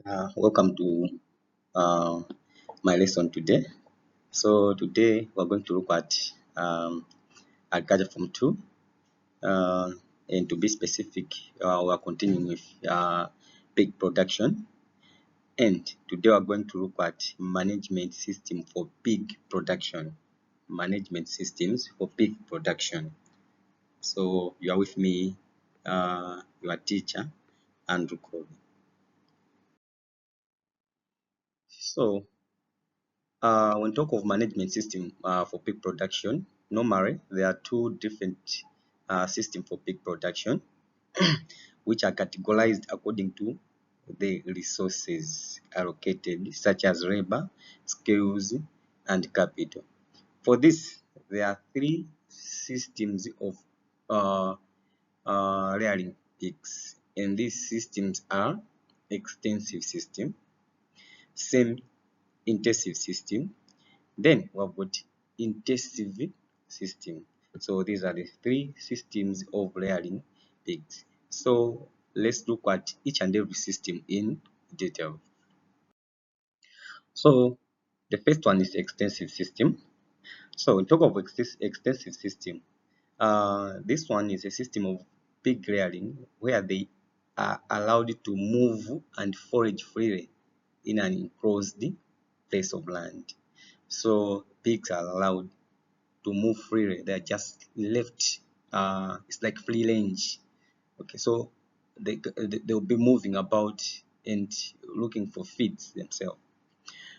Welcome to uh, my lesson today. So today we're going to look at agriculture from 2, uh, and to be specific, we are continuing with pig production. And today we're going to look at management system for pig production. Management systems for pig production. So you are with me, your teacher, Andrew Cobby. So when talk of management system for pig production, normally there are two different systems for pig production, which are categorized according to the resources allocated, such as labor, skills, and capital. For this, there are three systems of uh, rearing pigs, and these systems are extensive system, semi-intensive system, then we have got intensive system. So these are the three systems of rearing pigs. So let's look at each and every system in detail. So the first one is extensive system. So in talk of extensive system, this one is a system of pig rearing where they are allowed to move and forage freely in an enclosed place of land. So pigs are allowed to move freely. They're just left. It's like free range. Okay, so they'll be moving about and looking for feeds themselves.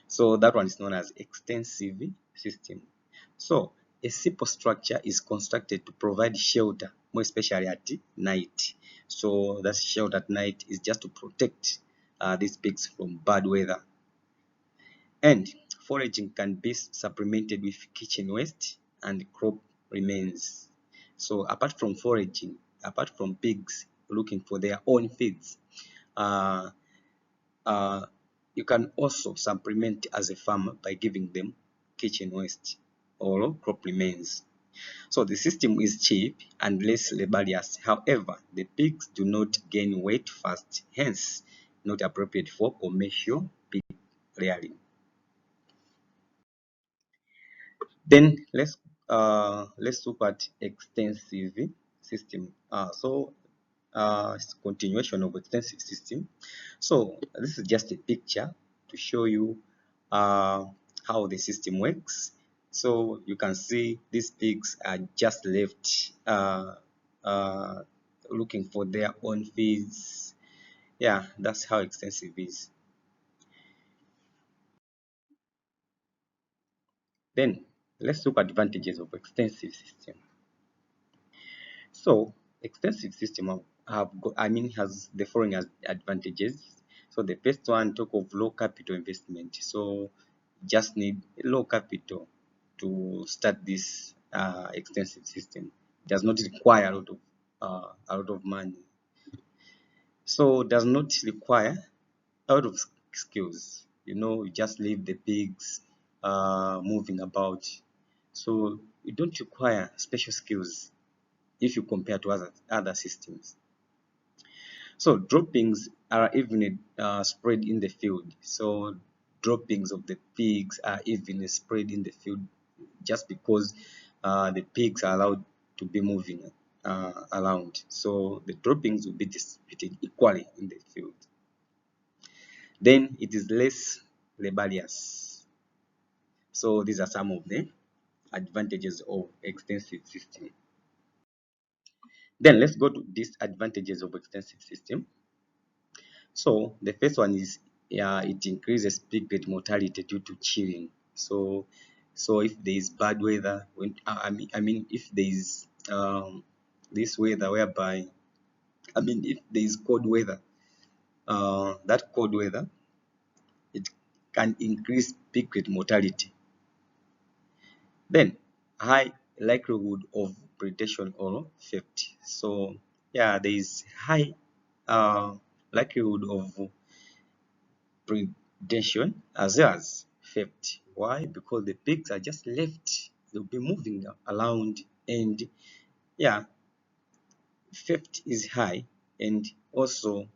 So that one is known as extensive system. So a simple structure is constructed to provide shelter, more especially at night. So that shelter at night is just to protect these pigs from bad weather. And foraging can be supplemented with kitchen waste and crop remains. So apart from foraging, apart from pigs looking for their own feeds, uh, uh, you can also supplement as a farmer by giving them kitchen waste or crop remains. So the system is cheap and less laborious. However, the pigs do not gain weight fast, hence not appropriate for commercial pig rearing. Then let's look at extensive system. It's continuation of extensive system. So this is just a picture to show you uh, how the system works. So you can see these pigs are just left uh, looking for their own feeds. Yeah, that's how extensive is. Then let's look at advantages of extensive system. So extensive system has the following advantages. So the first one talk of low capital investment. So just need low capital to start this extensive system. It does not require a lot of money. So does not require a lot of skills. You just leave the pigs moving about. So you don't require special skills if you compare to other systems. So droppings are evenly spread in the field. So droppings of the pigs are evenly spread in the field just because the pigs are allowed to be moving around. So the droppings will be distributed equally in the field. Then it is less laborious. So these are some of the advantages of extensive system. Then let's go to disadvantages of extensive system. So the first one is it increases pig rate mortality due to chilling. So if there is bad weather, I mean if there is this weather whereby if there is cold weather, that cold weather it can increase pig rate mortality. Then high likelihood of predation or theft. So yeah, there is high uh, likelihood of predation as well as theft. Why? Because the pigs are just left. They'll be moving around, and yeah, theft is high, and also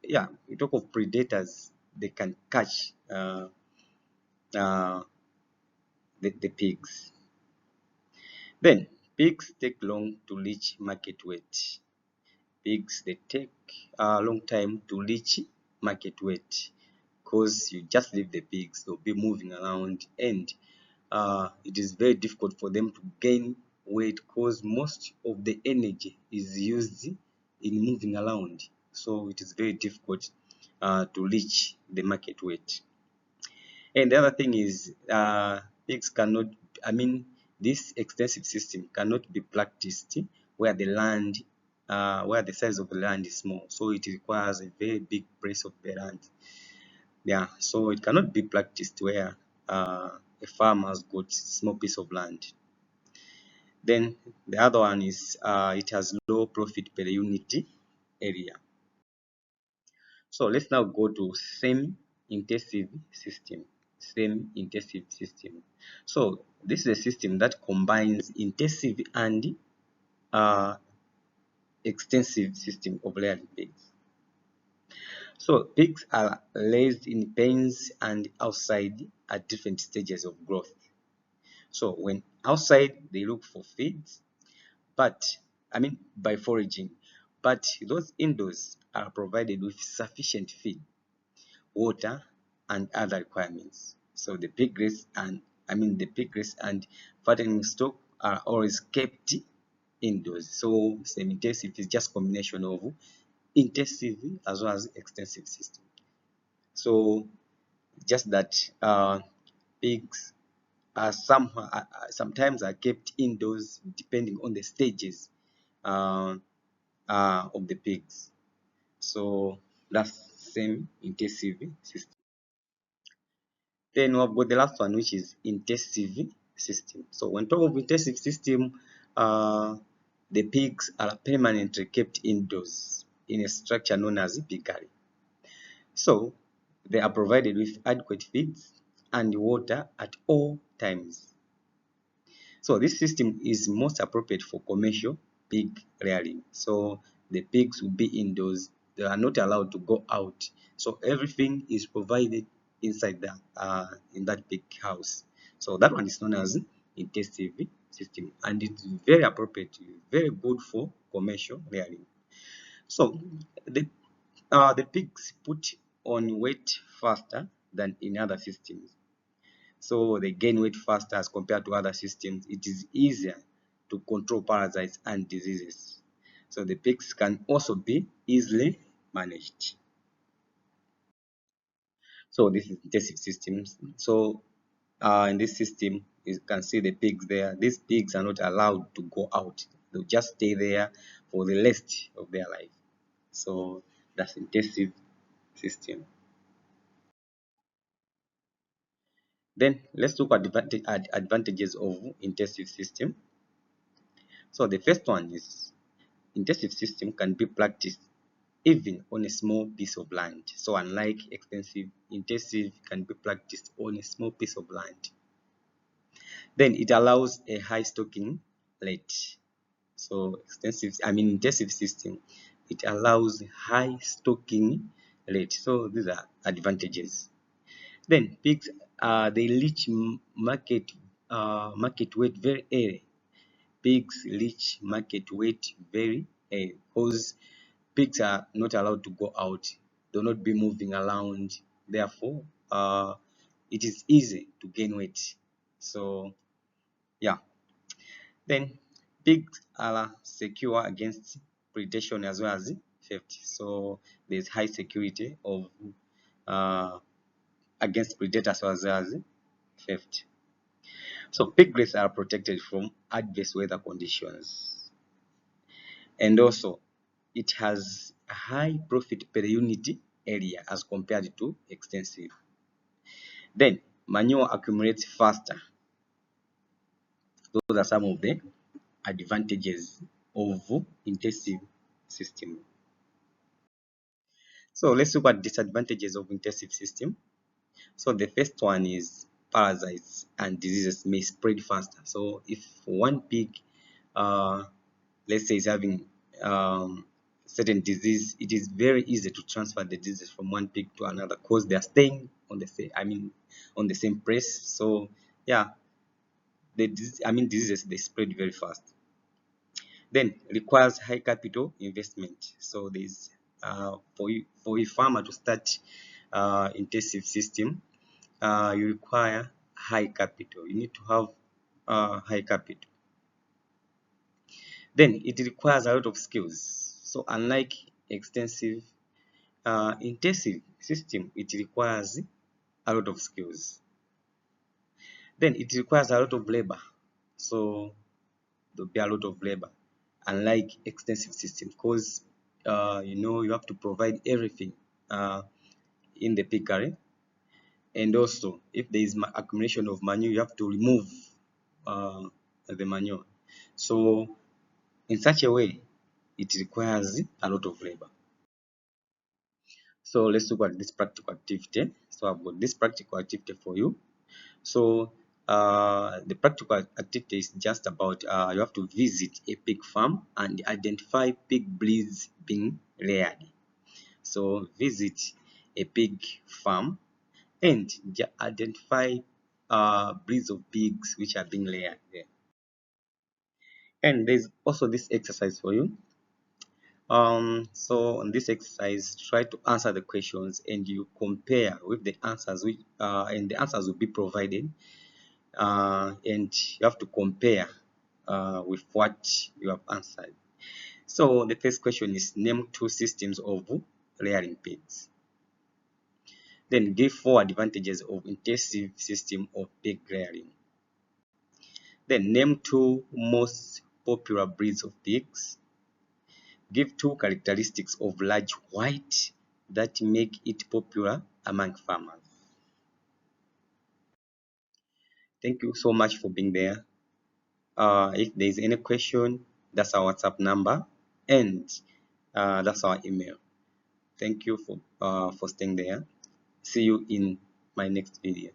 yeah, we talk of predators, they can catch uh, the pigs. Then pigs take long to reach market weight. Pigs, they take a long time to reach market weight because you just leave the pigs, they'll be moving around, and it is very difficult for them to gain weight because most of the energy is used in moving around. So it is very difficult to reach the market weight. And the other thing is, pigs cannot, I mean, this extensive system cannot be practiced where the land, where the size of the land is small. So it requires a very big place of the land. Yeah, so it cannot be practiced where a farm has got small piece of land. Then the other one is it has low profit per unit area. So let's now go to semi-intensive system. Semi-intensive system. So this is a system that combines intensive and uh, extensive system of rearing pigs. So pigs are raised in pens and outside at different stages of growth. So when outside, they look for feeds, but by foraging, but those indoors are provided with sufficient feed, water, and other requirements. So the piglets and fattening stock are always kept indoors. So semi-intensive is just combination of intensive as well as extensive system. So just that pigs are sometimes are kept indoors depending on the stages uh, of the pigs. So that's same intensive system. Then we've got the last one, which is intensive system. So when talk of intensive system, the pigs are permanently kept indoors in a structure known as piggery. So they are provided with adequate feeds and water at all times. So this system is most appropriate for commercial pig rearing. So the pigs will be indoors. They are not allowed to go out. So everything is provided inside in that pig house. So that one is known as intensive system, and it's very appropriate, very good for commercial rearing. So the pigs put on weight faster than in other systems. So they gain weight faster as compared to other systems. It is easier to control parasites and diseases. So the pigs can also be easily managed. So this is intensive systems. So in this system, you can see the pigs there. These pigs are not allowed to go out. They'll just stay there for the rest of their life. So that's intensive system. Then let's look at advantages of intensive system. So the first one is intensive system can be practiced even on a small piece of land. So unlike extensive, intensive can be practiced on a small piece of land. Then it allows a high stocking rate. So intensive system, it allows high stocking rate. So these are advantages. Then pigs, they reach market weight very early. Pigs reach market weight very early because pigs are not allowed to go out. They'll not be moving around. Therefore, it is easy to gain weight. So yeah. Then pigs are secure against predation as well as theft. So there's high security of against predators as well as theft. So piglets are protected from adverse weather conditions, and also it has a high profit per unit area as compared to extensive. Then manure accumulates faster. Those are some of the advantages of intensive system. So let's look at disadvantages of intensive system. So the first one is parasites and diseases may spread faster. So if one pig, uh, let's say, is having certain disease, it is very easy to transfer the disease from one pig to another because they are staying on the same, on the same place. So yeah, diseases, they spread very fast. Then requires high capital investment. So there's for a farmer to start intensive system, you require high capital. You need to have high capital. Then it requires a lot of skills. So unlike extensive intensive system, it requires a lot of skills. Then it requires a lot of labor. So there'll be a lot of labor, unlike extensive system, because you have to provide everything in the piggery, and also if there is accumulation of manure, you have to remove uh, the manure. So in such a way, it requires a lot of labor. So let's look at this practical activity. So I've got this practical activity for you. So the practical activity is just about you have to visit a pig farm and identify pig breeds being reared. So visit a pig farm and identify breeds of pigs which are being reared there. And there's also this exercise for you. So on this exercise, try to answer the questions and you compare with the answers, which and the answers will be provided, and you have to compare with what you have answered. So the first question is, name two systems of rearing pigs. Then give four advantages of intensive system of pig rearing. Then name two most popular breeds of pigs. Give two characteristics of large white that make it popular among farmers. Thank you so much for being there. If there is any question, that's our WhatsApp number, and that's our email. Thank you for staying there. See you in my next video.